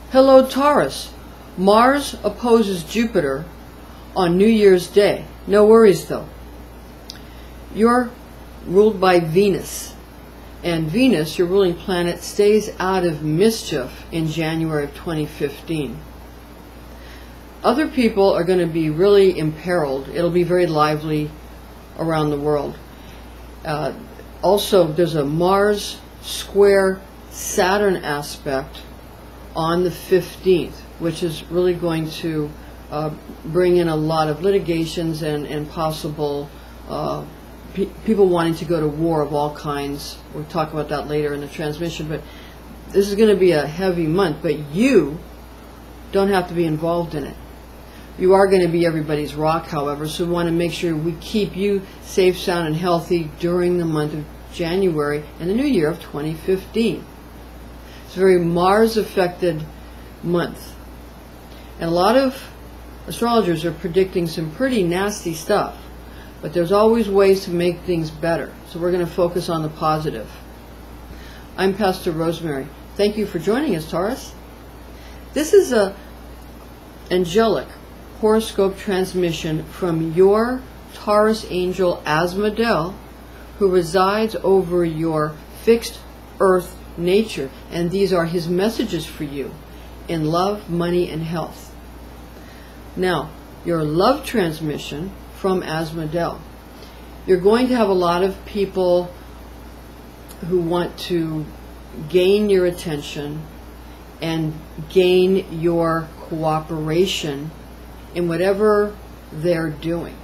Hello Taurus, Mars opposes Jupiter on New Year's Day. No worries though. You're ruled by Venus, and Venus, your ruling planet, stays out of mischief in January of 2015. Other people are going to be really imperiled. It'll be very lively around the world. Also, there's a Mars square Saturn aspect on the 15th, which is really going to bring in a lot of litigations and possible people wanting to go to war of all kinds. We'll talk about that later in the transmission, but this is going to be a heavy month, but you don't have to be involved in it. You are going to be everybody's rock, however, so we want to make sure we keep you safe, sound, and healthy during the month of January and the new year of 2015. It's a very Mars-affected month. And a lot of astrologers are predicting some pretty nasty stuff, but there's always ways to make things better. So we're going to focus on the positive. I'm Pastor Rosemary. Thank you for joining us, Taurus. This is a angelic horoscope transmission from your Taurus angel Asmodel, who resides over your fixed earth nature, and these are his messages for you in love, money, and health. Now, your love transmission from Asmodel. You're going to have a lot of people who want to gain your attention and gain your cooperation in whatever they're doing.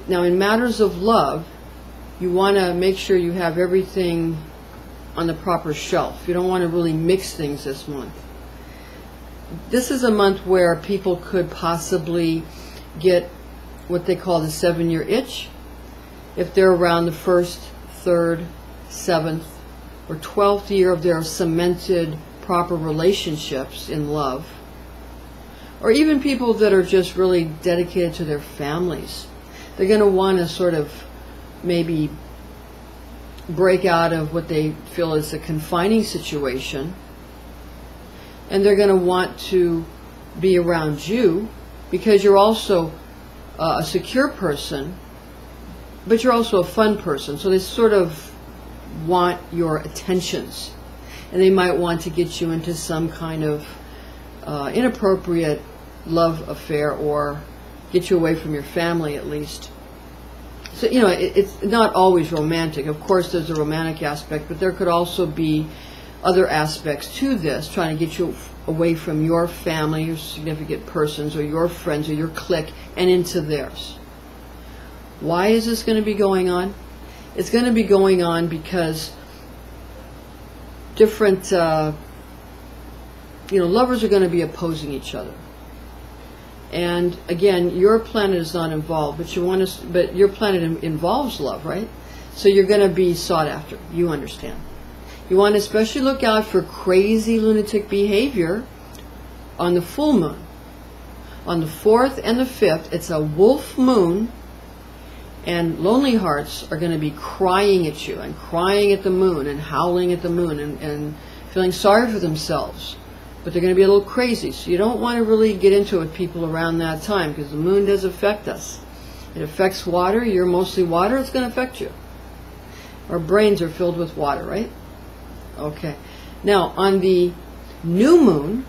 Now, in matters of love, you want to make sure you have everything on the proper shelf. You don't want to really mix things this month. This is a month where people could possibly get what they call the 7-year itch if they're around the 1st, 3rd, 7th, or 12th year of their cemented proper relationships in love, or even people that are just really dedicated to their families. They're going to want to sort of maybe break out of what they feel is a confining situation, and they're going to want to be around you because you're also a secure person, but you're also a fun person. So they sort of want your attentions, and they might want to get you into some kind of inappropriate love affair, or get you away from your family at least. So, you know, it's not always romantic. Of course, there's a romantic aspect, but there could also be other aspects to this, trying to get you away from your family, your significant persons, or your friends, or your clique, and into theirs. Why is this going to be going on? It's going to be going on because different, lovers are going to be opposing each other. And again, your planet is not involved, but your planet involves love, right? So you're going to be sought after. You understand. You want to especially look out for crazy lunatic behavior on the full moon. On the 4th and the 5th, it's a wolf moon, and lonely hearts are going to be crying at you and crying at the moon and howling at the moon and feeling sorry for themselves. But they're going to be a little crazy, so you don't want to really get into it with people around that time, because the moon does affect us. It affects water. You're mostly water. It's going to affect you. Our brains are filled with water, right? Okay. Now, on the new moon,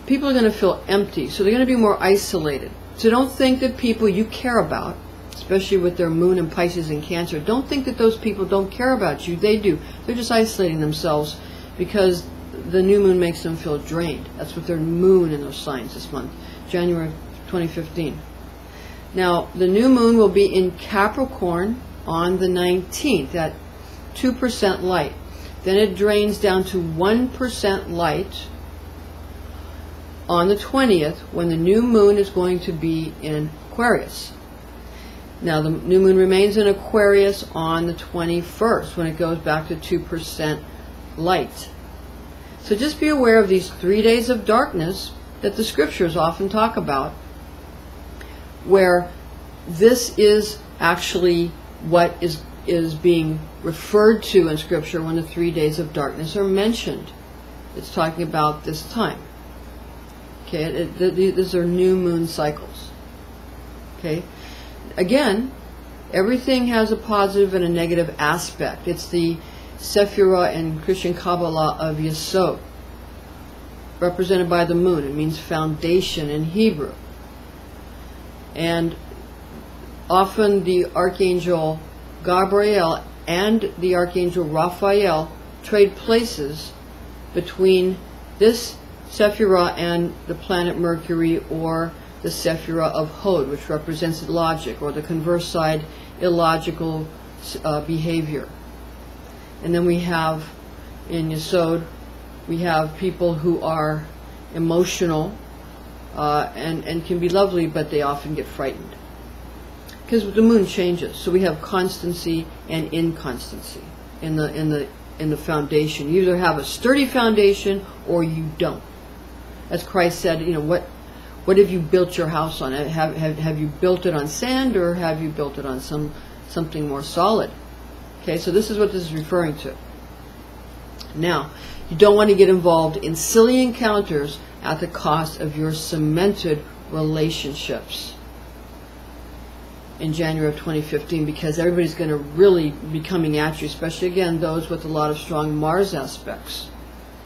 people are going to feel empty, so they're going to be more isolated. So don't think that people you care about, especially with their moon in Pisces and Cancer, don't think that those people don't care about you. They do. They're just isolating themselves because the new moon makes them feel drained. That's what their moon in those signs this month, January 2015. Now, the new moon will be in Capricorn on the 19th at 2% light. Then it drains down to 1% light on the 20th, when the new moon is going to be in Aquarius. Now, the new moon remains in Aquarius on the 21st, when it goes back to 2% light. So just be aware of these 3 days of darkness that the scriptures often talk about, where this is actually what is is being referred to in Scripture when the 3 days of darkness are mentioned. It's talking about this time. Okay, these are new moon cycles. Okay, again, everything has a positive and a negative aspect. It's the Sephirah and Christian Kabbalah of Yesod, represented by the moon. It means foundation in Hebrew. And often the Archangel Gabriel and the Archangel Raphael trade places between this Sephirah and the planet Mercury, or the Sephirah of Hod, which represents logic, or the converse side, illogical behavior. And then we have, in Yesod, we have people who are emotional and can be lovely, but they often get frightened. Because the moon changes. So we have constancy and inconstancy in the foundation. You either have a sturdy foundation or you don't. As Christ said, you know, what have you built your house on? Have you built it on sand, or have you built it on something more solid? Okay, so this is what this is referring to. Now, you don't want to get involved in silly encounters at the cost of your cemented relationships in January of 2015, because everybody's going to really be coming at you, especially, again, those with a lot of strong Mars aspects.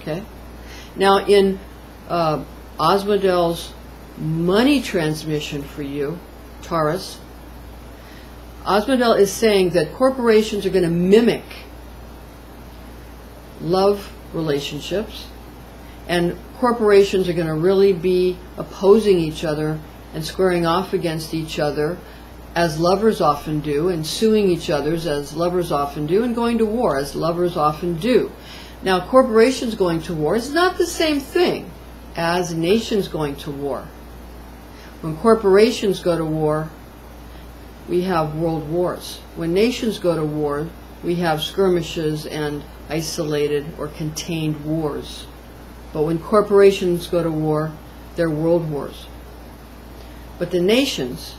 Okay? Now, in Osmodel's money transmission for you, Taurus, Osmodel is saying that corporations are going to mimic love relationships, and corporations are going to really be opposing each other and squaring off against each other, as lovers often do, and suing each other as lovers often do, and going to war as lovers often do. Now, corporations going to war is not the same thing as nations going to war. When corporations go to war, we have world wars. When nations go to war, we have skirmishes and isolated or contained wars. But when corporations go to war, they're world wars. But the nations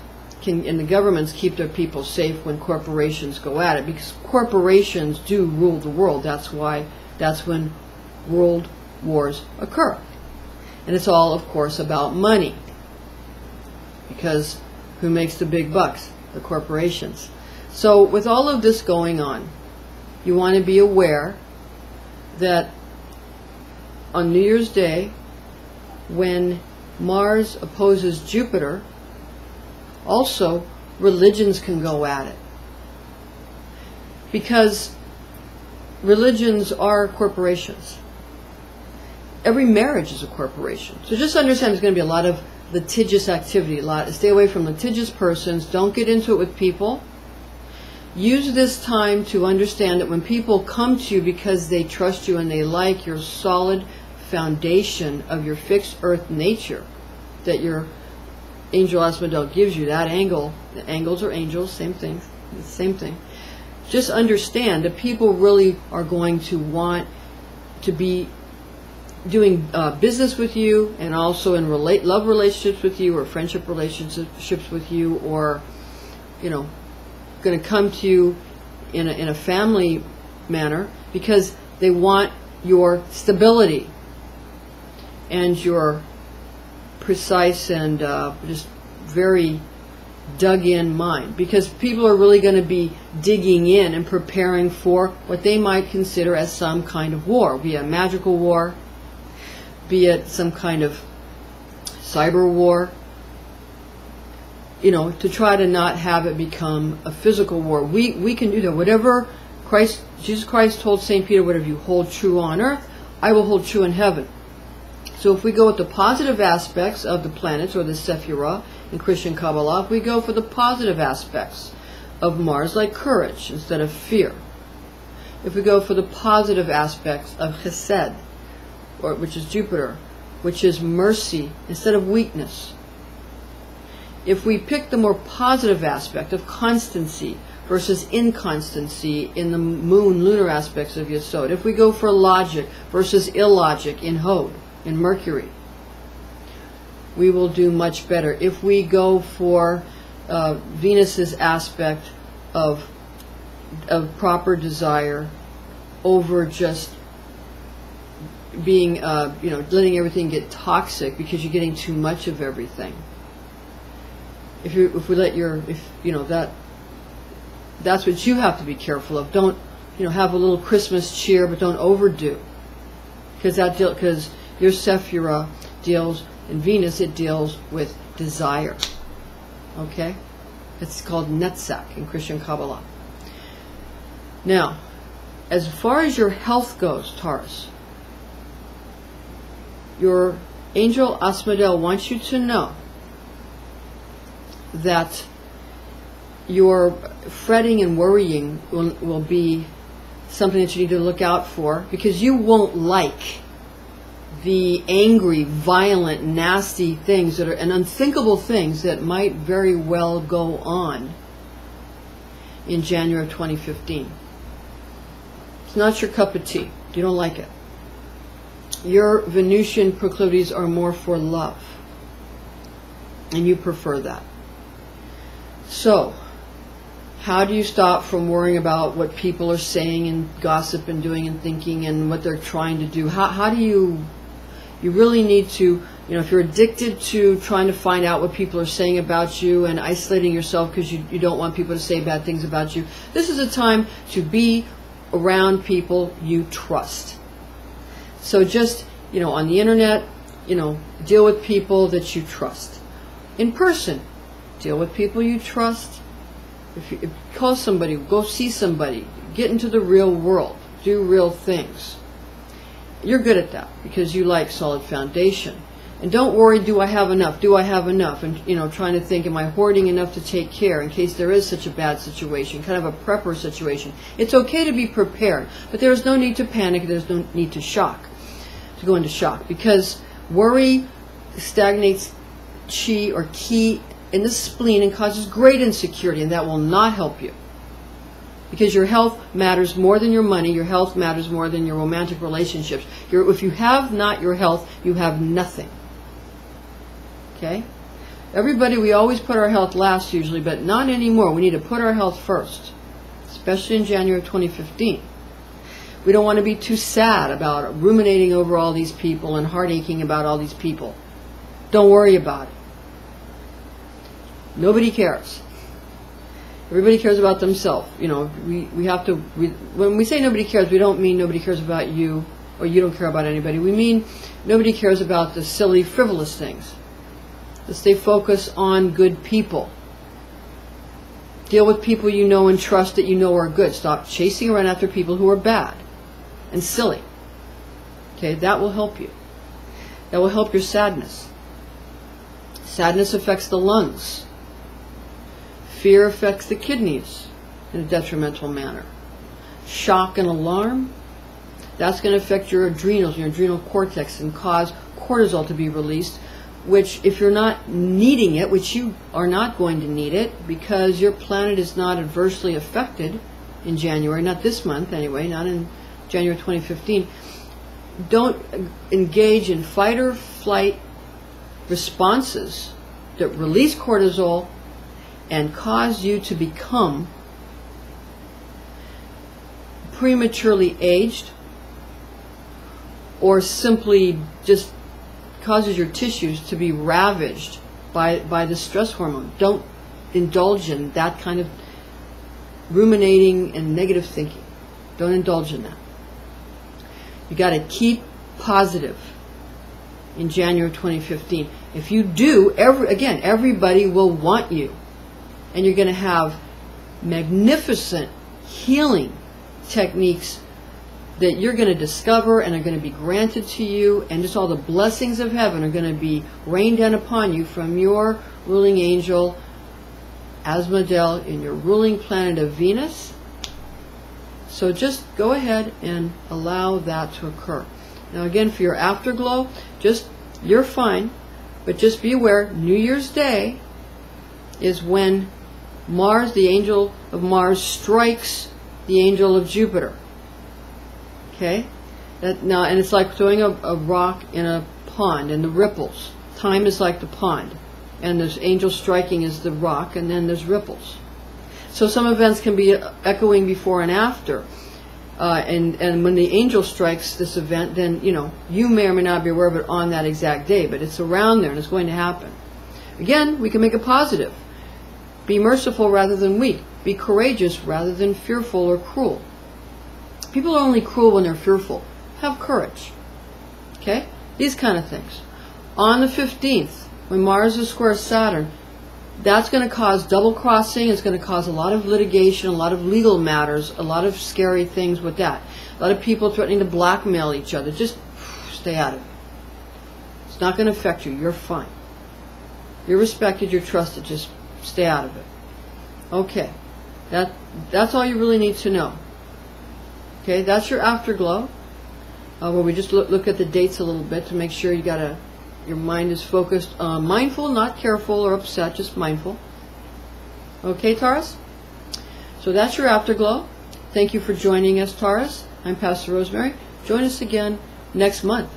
and the governments keep their people safe when corporations go at it, because corporations do rule the world. That's when world wars occur. And it's all, of course, about money, because who makes the big bucks? The corporations. So with all of this going on, you want to be aware that on New Year's Day, when Mars opposes Jupiter, also religions can go at it, because religions are corporations. Every marriage is a corporation. So just understand there's going to be a lot of litigious activity. Stay away from litigious persons. Don't get into it with people. Use this time to understand that when people come to you because they trust you and they like your solid foundation of your fixed earth nature that your angel Asmodel gives you, that angle, the angles are angels, same thing, same thing. Just understand that people really are going to want to be doing business with you, and also in love relationships with you, or friendship relationships with you, or, you know, going to come to you in a family manner, because they want your stability and your precise and just very dug in mind, because people are really going to be digging in and preparing for what they might consider as some kind of war, be it a magical war, be it some kind of cyber war, you know, to try to not have it become a physical war. We can do that. Whatever Jesus Christ told St. Peter, whatever you hold true on earth, I will hold true in heaven. So if we go with the positive aspects of the planets, or the Sephirah in Christian Kabbalah, if we go for the positive aspects of Mars, like courage instead of fear, if we go for the positive aspects of Chesed, which is Jupiter, which is mercy instead of weakness, if we pick the more positive aspect of constancy versus inconstancy in the moon lunar aspects of Yesod, if we go for logic versus illogic in Hod, in Mercury, we will do much better. If we go for Venus's aspect of of proper desire over just being, letting everything get toxic because you're getting too much of everything. That's what you have to be careful of. Don't, have a little Christmas cheer, but don't overdo, because your Sephira deals, in Venus, it deals with desire. Okay, it's called Netzach in Christian Kabbalah. Now, as far as your health goes, Taurus, your angel Asmodel wants you to know that your fretting and worrying will be something that you need to look out for, because you won't like the angry, violent, nasty things that are, and unthinkable things that might very well go on in January of 2015. It's not your cup of tea. You don't like it. Your Venusian proclivities are more for love, and you prefer that. So, how do you stop from worrying about what people are saying and gossip and doing and thinking and what they're trying to do? How do you really need to, if you're addicted to trying to find out what people are saying about you and isolating yourself because you don't want people to say bad things about you, this is a time to be around people you trust. So just, on the internet, deal with people that you trust. In person, deal with people you trust. If you call somebody, go see somebody, get into the real world, do real things. You're good at that because you like solid foundation. And don't worry, do I have enough? Do I have enough? And, trying to think, am I hoarding enough to take care in case there is such a bad situation, kind of a prepper situation. It's okay to be prepared, but there's no need to panic. There's no need to go into shock, because worry stagnates chi or ki in the spleen and causes great insecurity, and that will not help you. Because your health matters more than your money. Your health matters more than your romantic relationships. If you have not your health, you have nothing. Okay? Everybody, we always put our health last usually, but not anymore. We need to put our health first, especially in January of 2015. We don't want to be too sad about ruminating over all these people and heart-aching about all these people. Don't worry about it. Nobody cares. Everybody cares about themselves. We have to, when we say nobody cares, we don't mean nobody cares about you or you don't care about anybody. We mean nobody cares about the silly, frivolous things. Let's stay focused on good people. Deal with people you know and trust that you know are good. Stop chasing around after people who are bad and silly. Okay, that will help you. That will help your sadness. Sadness affects the lungs. Fear affects the kidneys in a detrimental manner. Shock and alarm, that's going to affect your adrenals, your adrenal cortex, and cause cortisol to be released, which, if you're not needing it, which you are not going to need it because your planet is not adversely affected in January, not this month anyway, not in January 2015, don't engage in fight or flight responses that release cortisol and cause you to become prematurely aged, or simply just causes your tissues to be ravaged by the stress hormone. Don't indulge in that kind of ruminating and negative thinking. Don't indulge in that. You got to keep positive in January 2015. If you do, everybody will want you. And you're going to have magnificent healing techniques that you're going to discover and are going to be granted to you, and just all the blessings of heaven are going to be rained down upon you from your ruling angel Asmodel in your ruling planet of Venus. So just go ahead and allow that to occur. Now again, for your afterglow, you're fine, but just be aware, New Year's Day is when Mars, the angel of Mars, strikes the angel of Jupiter. Okay? And it's like throwing a rock in a pond, and the ripples. Time is like the pond, and there's angel striking is the rock, and then there's ripples. So some events can be echoing before and after. And when the angel strikes this event, then, you know, you may or may not be aware of it on that exact day, but it's around there and it's going to happen. Again, we can make it positive. Be merciful rather than weak. Be courageous rather than fearful or cruel. People are only cruel when they're fearful. Have courage. Okay? These kind of things. On the 15th, when Mars is square Saturn, that's going to cause double crossing. It's going to cause a lot of litigation, a lot of legal matters, a lot of scary things with that. A lot of people threatening to blackmail each other. Just stay out of it. It's not going to affect you. You're fine. You're respected. You're trusted. Just stay out of it. Okay. That's all you really need to know. Okay, that's your afterglow, where we just look at the dates a little bit to make sure your mind is focused, mindful, not careful or upset, just mindful. Okay, Taurus? So that's your afterglow. Thank you for joining us, Taurus. I'm Pastor Rosemary. Join us again next month.